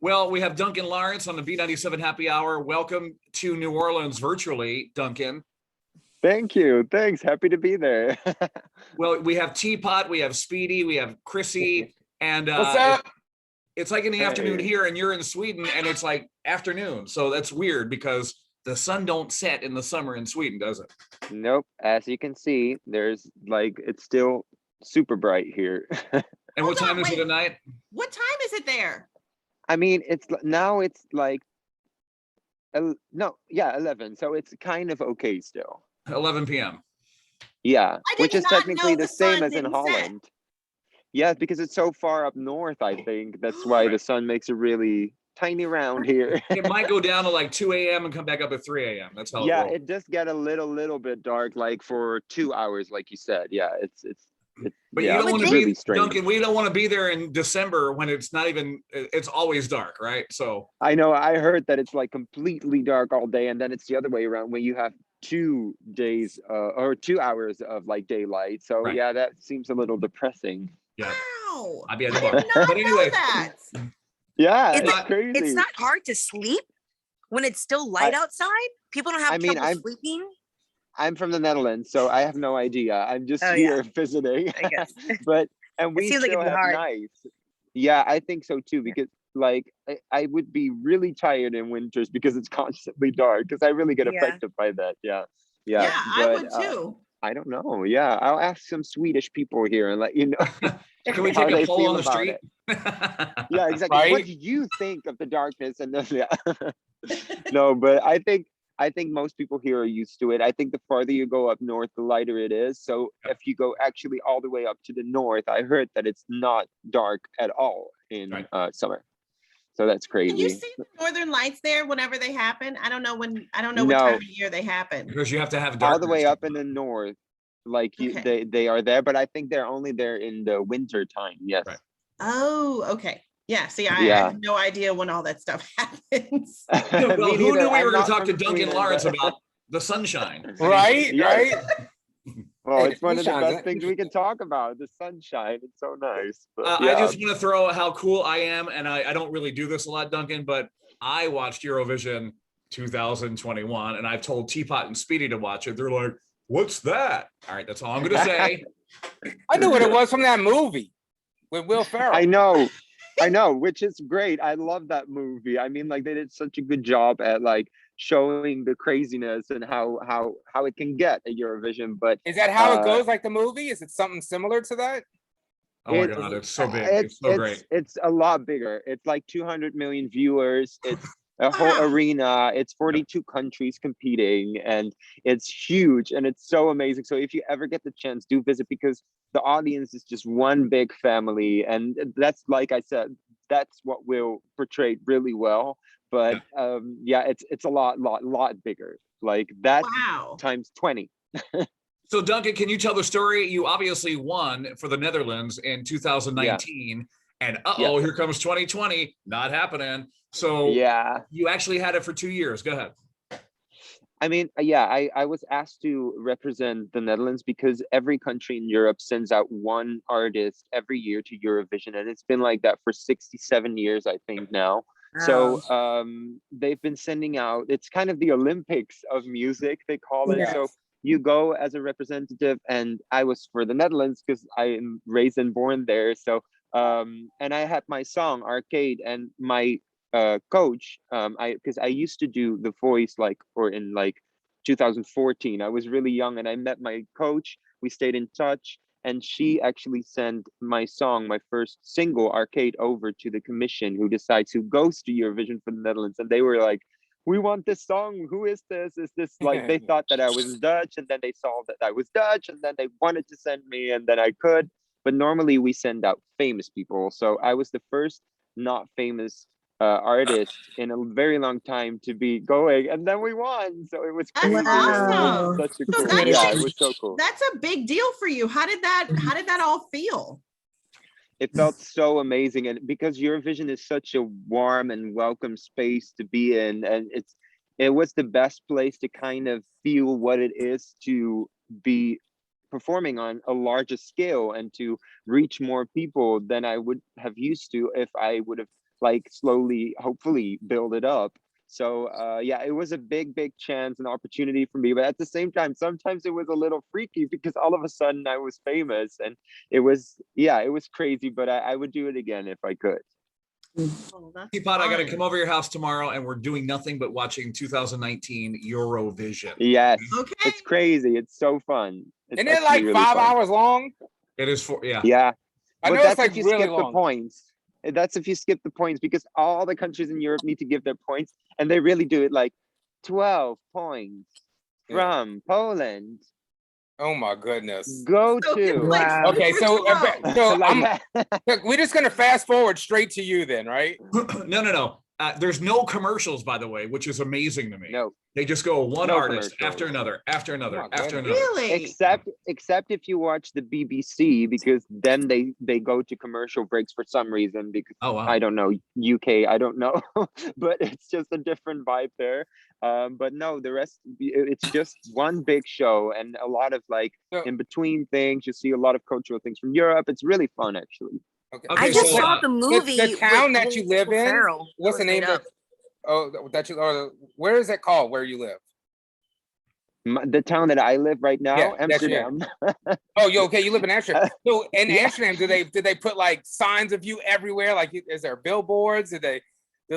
Well, we have Duncan Laurence on the B97 Hap-Bee Hour. Welcome to New Orleans virtually, Duncan. Thank you. Thanks. Happy to be there. Well, we have Teapot, we have Speedy, we have Chrissy, and What's up? it's like in the afternoon Hey. here, and you're in Sweden, and it's like afternoon. So that's weird because the sun don't set in the summer in Sweden, does it? Nope. As you can see, there's it's still super bright here. And what time is it at night? What time is it there? I mean, it's 11. So it's kind of okay still. 11 p.m. Yeah, I did which is not technically know the the same sun as in didn't set. Holland. Yeah, because it's so far up north, I think. That's why the sun makes a really tiny round here. It might go down to like 2 a.m. and come back up at 3 a.m. That's how Yeah, it rolls. it does get a little bit dark, like for 2 hours, like you said. Yeah, it's But yeah, you don't want to really be, strange. Duncan, we don't want to be there in December when it's not even, it's always dark, right? So I know, I heard that it's like completely dark all day, and then it's the other way around when you have 2 days or 2 hours of like daylight. So Right. yeah, that seems a little depressing. yeah, Wow. I'd be at I the bar. did not But know anyway, that. Yeah, It's it's not- crazy. It's not hard to sleep when it's still light outside. People don't have I mean, trouble sleeping. I'm from the Netherlands, so I have no idea. I'm just Oh, here visiting. I guess. And we seems like still it'd be have hard. nights. Yeah, I think so too, because like I would be really tired in winters because it's constantly dark, because I really get Yeah. affected by that. Yeah. Yeah, I would too. I don't know. Yeah, I'll ask some Swedish people here and let you know. can we how take a they poll feel on the about street? Yeah, exactly. What Right? do you think of the darkness? And then, no, but I think most people here are used to it. I think the farther you go up north, the lighter it is. So if you go actually all the way up to the north, I heard that it's not dark at all in summer. So that's crazy. Can you see the northern lights there whenever they happen? I don't know what No. time of year they happen. Because you have to have darkness. All the way up in the north, like they are there, but I think they're only there in the winter time. Yes. Right. Oh, okay. Yeah. See, I have no idea when all that stuff happens. Well, Me who knew neither. we were I'm going to not talk to from Duncan Sweden, Laurence but- about the sunshine? Right? Yeah. Right? Well, Hey, it's one of the sunshine, best that- things we can talk about. The sunshine. It's so nice. But, I just want to throw how cool I am, and I don't really do this a lot, Duncan, but I watched Eurovision 2021, and I've told Teapot and Speedy to watch it. They're like, "What's that?" All right, that's all I'm going to say. I knew what it was from that movie with Will Ferrell. I know, which is great. I love that movie. I mean, like they did such a good job at like showing the craziness and how it can get at Eurovision. But Is that how it goes, like the movie? Is it something similar to that? Oh my God, it's so big. It's so great. It's a lot bigger. It's like 200 million viewers. It's a whole arena. It's 42 countries competing, and it's huge, and it's so amazing. So if you ever get the chance, do visit, because the audience is just one big family, and that's, like I said, that's what Will portrayed really well. But it's a lot bigger. Like that times 20. So Duncan, can you tell the story? You obviously won for the Netherlands in 2019, and here comes 2020, not happening. So you actually had it for 2 years. Go ahead. I mean, I was asked to represent the Netherlands because every country in Europe sends out one artist every year to Eurovision, and it's been like that for 67 years, I think now. So they've been sending out, it's kind of the Olympics of music, they call it. So you go as a representative, and I was for the Netherlands because I am raised and born there. So and I had my song Arcade, and my coach, because I used to do The Voice in 2014. I was really young, and I met my coach. We stayed in touch, and she actually sent my song, my first single, Arcade, over to the commission, who decides who goes to Eurovision for the Netherlands. And they were like, "We want this song. Who is this? Is this like?" They thought that I was Dutch, and then they saw that I was Dutch, and then they wanted to send me, and then I could. But normally we send out famous people. So I was the first not famous artist in a very long time to be going, and then we won. So it was crazy. Awesome. Such a So cool. It was so cool. That's a big deal for you. How did that all feel? It felt so amazing, and because Eurovision is such a warm and welcome space to be in, and it was the best place to kind of feel what it is to be performing on a larger scale and to reach more people than I would have used to if I would have like slowly, hopefully build it up. So yeah, it was a big chance and opportunity for me. But at the same time, sometimes it was a little freaky because all of a sudden I was famous, and it was, yeah, it was crazy. But I would do it again if I could. Oh, that's Teapot, I got to fun. come over your house tomorrow, and we're doing nothing but watching 2019 Eurovision. Yes, Okay. it's crazy. It's so fun. It's Isn't it actually like really 5 fun. hours long? It is for, yeah. Yeah, I but know it's that's like if you really skip the long. points. That's if you skip the points, because all the countries in Europe need to give their points, and they really do it like 12 points Yeah. from Poland. Oh my goodness. Go So it's to. like Wow. Okay, so super slow. Like, look, we're just gonna fast forward straight to you then, right? No. There's no commercials, by the way, which is amazing to me. no, They just go one No artist commercials. after another, after another, Oh my after goodness. another. Really? except if you watch the BBC, because then they go to commercial breaks for some reason, because Oh, wow. I don't know, UK, I don't know, but it's just a different vibe there. But no, the rest, it's just one big show, and a lot of like So- in between things. You see a lot of cultural things from Europe. It's really fun, actually. Okay. Okay, I just so, saw the movie. The town with that you live Will in, Ferrell. what's the That was name made of up. that you, or where is it called where you live? The town that I live right now, Yeah, that's it. Amsterdam. Oh, you okay? You live in Amsterdam. So in Yeah. Amsterdam, did they put like signs of you everywhere? Like, is there billboards? They're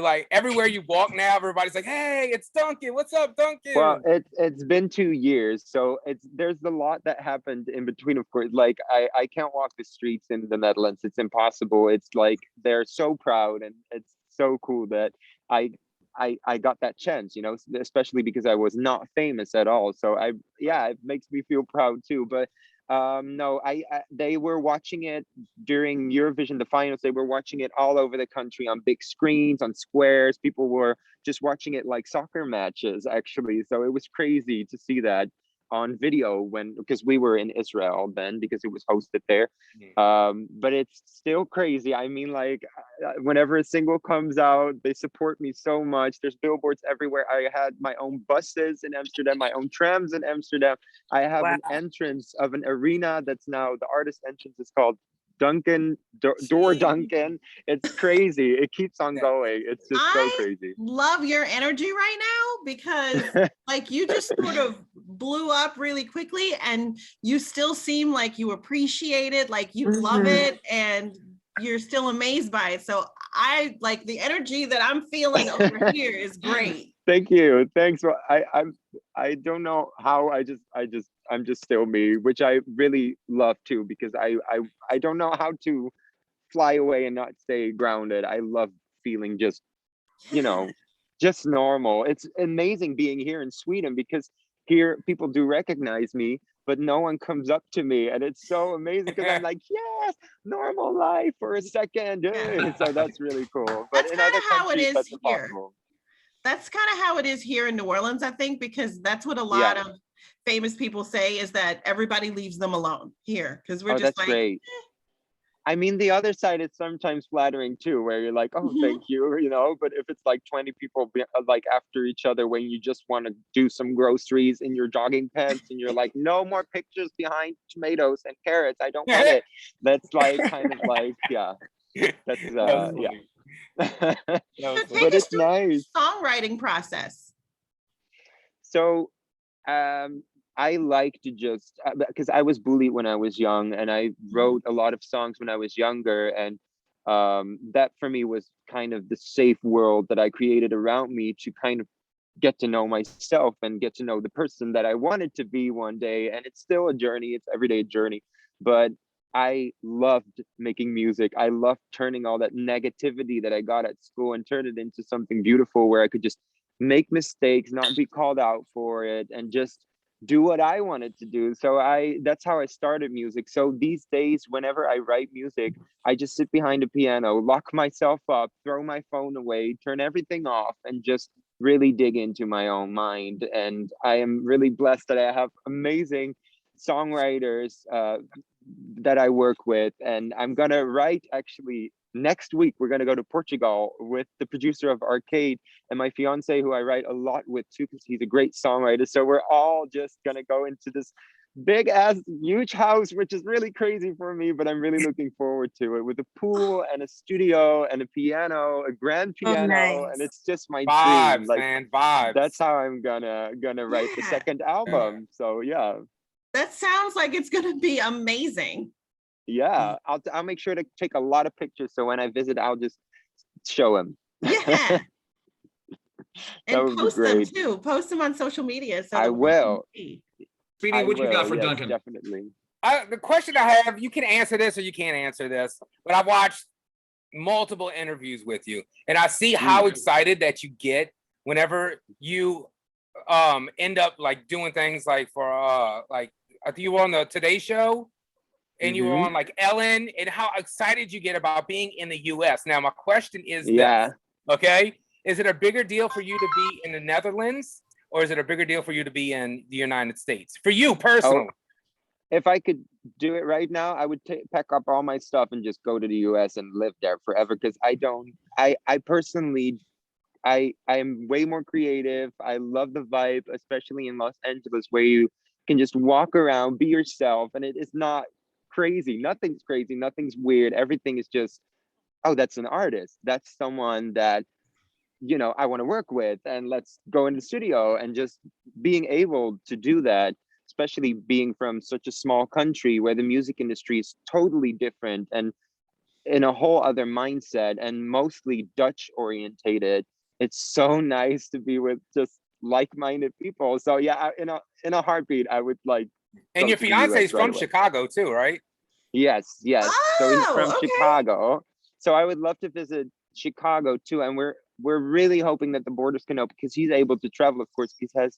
like everywhere you walk now, everybody's like, "Hey, it's Duncan. What's up, Duncan?" Well, it's been 2 years, so there's a lot that happened in between. Of course, like I can't walk the streets in the Netherlands. It's impossible. It's like they're so proud, and it's so cool that I got that chance, especially because I was not famous at all. So yeah, it makes me feel proud too. But no, they were watching it during Eurovision, the finals. They were watching it all over the country on big screens, on squares. People were just watching it like soccer matches, actually. So it was crazy to see that on video, because we were in Israel then, because it was hosted there. But it's still crazy. I mean, like, whenever a single comes out, they support me so much. There's billboards everywhere. I had my own buses in Amsterdam, my own trams in Amsterdam. I have an entrance of an arena that's now, the artist entrance is called Duncan Door Duncan. It's crazy. It keeps on going. It's just so crazy. Love your energy right now, because like you just sort of blew up really quickly, and you still seem like you appreciate it, like you love it, and you're still amazed by it. So I like the energy that I'm feeling over here is great. Thank you. Thanks. Well, I don't know how. I'm just still me, which I really love too, because I don't know how to fly away and not stay grounded. I love feeling just, just normal. It's amazing being here in Sweden, because here people do recognize me, but no one comes up to me, and it's so amazing, because I'm like, yes, normal life for a second. So that's really cool. But That's in kind other of how it countries, is that's here. impossible. That's kind of how it is here in New Orleans, I think, because that's what a lot of famous people say, is that everybody leaves them alone here, because we're just That's like, great. I mean, the other side is sometimes flattering too, where you're like, oh, thank you, but if it's like 20 people like after each other, when you just want to do some groceries in your jogging pants, and you're like, no more pictures behind tomatoes and carrots, I don't want it. That's like kind of like, yeah, that's yeah. But it's nice. Songwriting process. So I like to just, because I was bullied when I was young, and I wrote a lot of songs when I was younger, and that for me was kind of the safe world that I created around me, to kind of get to know myself and get to know the person that I wanted to be one day. And it's still a journey. It's everyday journey, but I loved making music. I loved turning all that negativity that I got at school and turn it into something beautiful, where I could just make mistakes, not be called out for it, and just do what I wanted to do. So that's how I started music. So these days, whenever I write music, I just sit behind a piano, lock myself up, throw my phone away, turn everything off, and just really dig into my own mind. And I am really blessed that I have amazing songwriters that I work with. And I'm gonna write, actually, next week we're gonna go to Portugal with the producer of Arcade and my fiance, who I write a lot with too, because he's a great songwriter. So we're all just gonna go into this big ass huge house, which is really crazy for me, but I'm really looking forward to it, with a pool and a studio and a piano, a grand Oh, piano, and nice. it's just my dream. Vibes, Like man, vibes. that's how I'm gonna write the Yeah. second album. So yeah. That sounds like it's gonna be amazing. Yeah, I'll make sure to take a lot of pictures, so when I visit, I'll just show him. Yeah. That And would be post them great. too. Post them on social media so I the world can will. see. Speedy, I what you got will, for yes, Duncan? definitely. The question I have, you can answer this or you can't answer this, but I've watched multiple interviews with you, and I see how excited that you get whenever you end up like doing things like for like I think you were on the Today Show and you were on like Ellen, and how excited you get about being in the US. Now my question is Yeah. this, okay? Is it a bigger deal for you to be in the Netherlands, or is it a bigger deal for you to be in the United States? For you personally. If I could do it right now, I would pack up all my stuff and just go to the US and live there forever, because I personally, I am way more creative. I love the vibe, especially in Los Angeles, where you can just walk around, be yourself, and it is not crazy. Nothing's crazy, nothing's weird. Everything is just, oh, that's an artist. That's someone that, you know, I want to work with, and let's go in the studio. And just being able to do that, especially being from such a small country where the music industry is totally different and in a whole other mindset and mostly Dutch orientated, it's so nice to be with just like-minded people. So yeah, in a heartbeat, I would like. And your fiance is from Chicago too, right? Yes. So he's from okay. Chicago. So I would love to visit Chicago too. And we're really hoping that the borders can open, because he's able to travel. Of course,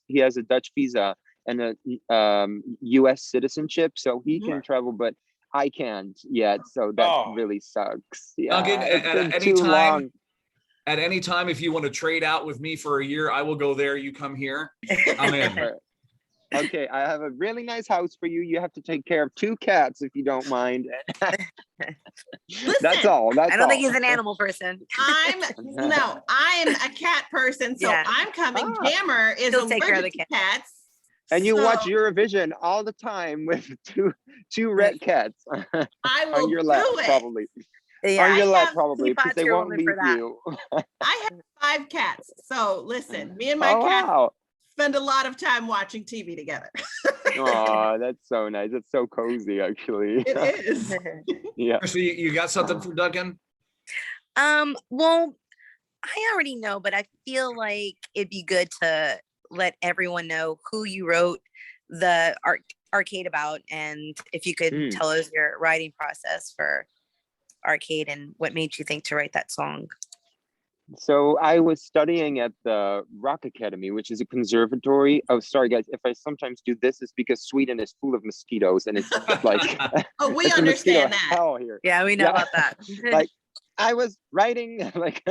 he has a Dutch visa and a US citizenship, so he can travel, but I can't yet. So that really sucks. Yeah, Duncan, it's been at any too time, long. at any time, if you want to trade out with me for a year, I will go there. You come here. I'm in. Okay, I have a really nice house for you. You have to take care of 2 cats if you don't mind. That's all. I don't think he's an animal person. I'm a cat person, so Yeah. I'm coming. Jammer is He'll take care of allergic the to cats. And you so watch Eurovision all the time with two red cats I will on your do lap, it. probably. Yeah, On your lap, have probably, because Teapot's they your won't woman leave for that. you. I have 5 cats. So listen, me and my Oh, cat wow. spend a lot of time watching TV together. Oh, that's so nice. It's so cozy, actually. It is. Yeah. So you got something for Duncan? Well, I already know, but I feel like it'd be good to let everyone know who you wrote the arcade about, and if you could tell us your writing process for Arcade and what made you think to write that song. So I was studying at the Rock Academy, which is a conservatory. Oh, sorry guys, if I sometimes do this, it's because Sweden is full of mosquitoes, and it's like Oh, we it's understand mosquito that. hell here. Yeah, we know about that. Like I was writing, like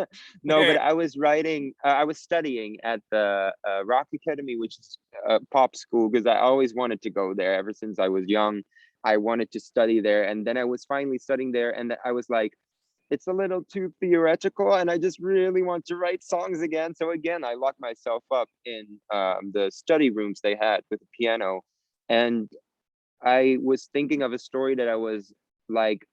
no, but I was writing. I was studying at the Rock Academy, which is a pop school, because I always wanted to go there ever since I was young. I wanted to study there, and then I was finally studying there, and I was like, it's a little too theoretical, and I just really want to write songs again. So again, I locked myself up in the study rooms they had with the piano, and I was thinking of a story that I was like,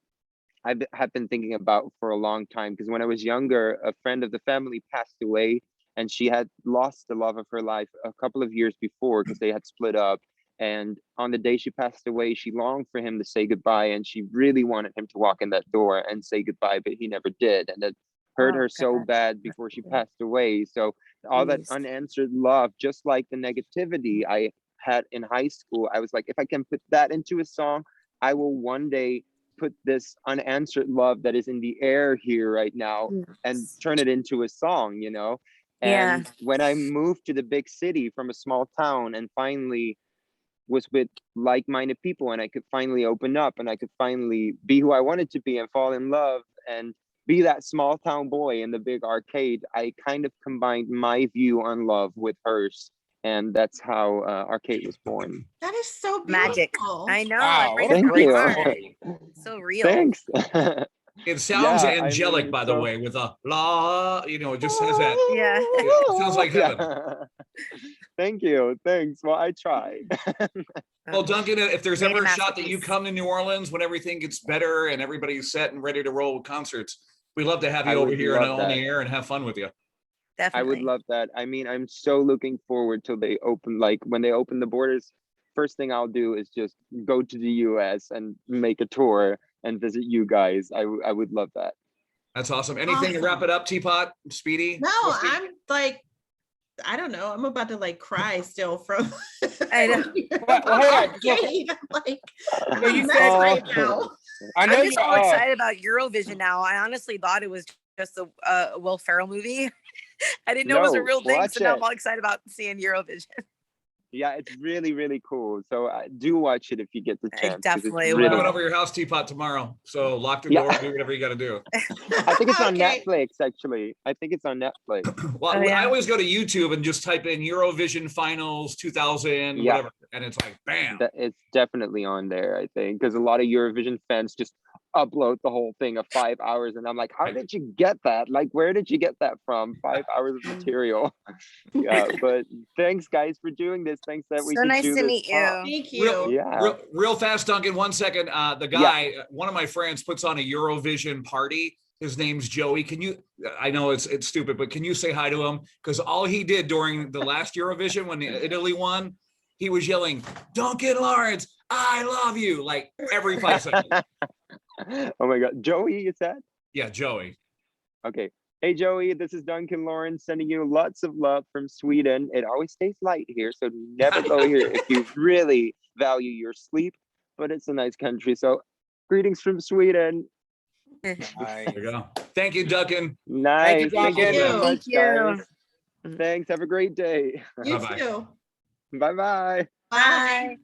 I have been thinking about for a long time, because when I was younger, a friend of the family passed away, and she had lost the love of her life a couple of years before, because they had split up. And on the day she passed away, she longed for him to say goodbye, and she really wanted him to walk in that door and say goodbye, but he never did. And it hurt her so bad before she passed away. So all that unanswered love, just like the negativity I had in high school, I was like, if I can put that into a song, I will one day put this unanswered love that is in the air here right now and turn it into a song, you know? And when I moved to the big city from a small town and finally was with like-minded people, and I could finally open up, and I could finally be who I wanted to be and fall in love and be that small town boy in the big arcade, I kind of combined my view on love with hers. And that's how Arcade was born. That is so beautiful. Magic. I know. Wow, It what a brings great heart. story. So real. Thanks. It sounds Yeah, angelic, I mean, by the way, with a la, you know, it just says that. Yeah. It sounds like heaven. Yeah. Thank you. Thanks. Well, I tried. Well, Duncan, if there's Made a ever a shot that you masterpiece. come to New Orleans when everything gets better and everybody's set and ready to roll with concerts, we'd love to have you I over would here and love on the that. air and have fun with you. I would Definitely. love that. I mean, I'm so looking forward till they open, like when they open the borders. First thing I'll do is just go to the US and make a tour and visit you guys. I would love that. That's awesome. Anything to wrap Awesome. it up, Teapot, Speedy? No, Christy? I'm like, I don't know. I'm about to like cry still from. Well, Like, Well, you I'm said- right now. I know I'm you just so are. excited about Eurovision now. I honestly thought it was just a Will Ferrell movie. I didn't know it was a No, real thing, watch so now it. I'm all excited about seeing Eurovision. Yeah, it's really, really cool. So do watch it if you get the I chance. 'cause it's definitely We're will. coming really, over your house, Teapot, tomorrow. So lock the Yeah. door, do whatever you got to do. I think it's on Okay. Netflix, actually. I think it's on Netflix. Well, Oh, yeah. I always go to YouTube and just type in Eurovision Finals 2000, Yeah. whatever, and it's like, bam. That it's definitely on there, I think, because a lot of Eurovision fans just upload the whole thing of 5 hours, and I'm like, how did you get that? Like, where did you get that from? 5 hours of material. Yeah, but thanks, guys, for doing this. Thanks that we So could nice do to this meet you. talk. Thank Real, you. Yeah. real fast, Duncan. 1 second. The guy, one of my friends, puts on a Eurovision party. His name's Joey. Can you? I know it's stupid, but can you say hi to him? Because all he did during the last Eurovision when Italy won, he was yelling, "Duncan Laurence, I love you!" like every 5 seconds. Oh my God, Joey, you said? Yeah, Joey. Okay. Hey, Joey, this is Duncan Laurence sending you lots of love from Sweden. It always stays light here, so never go here if you really value your sleep, but it's a nice country. So greetings from Sweden. Nice. There you go. Thank you, Duncan. Nice. Thank you Duncan. so Thank much, you. guys. Thanks. Have a great day. You Bye-bye. too. Bye-bye. Bye.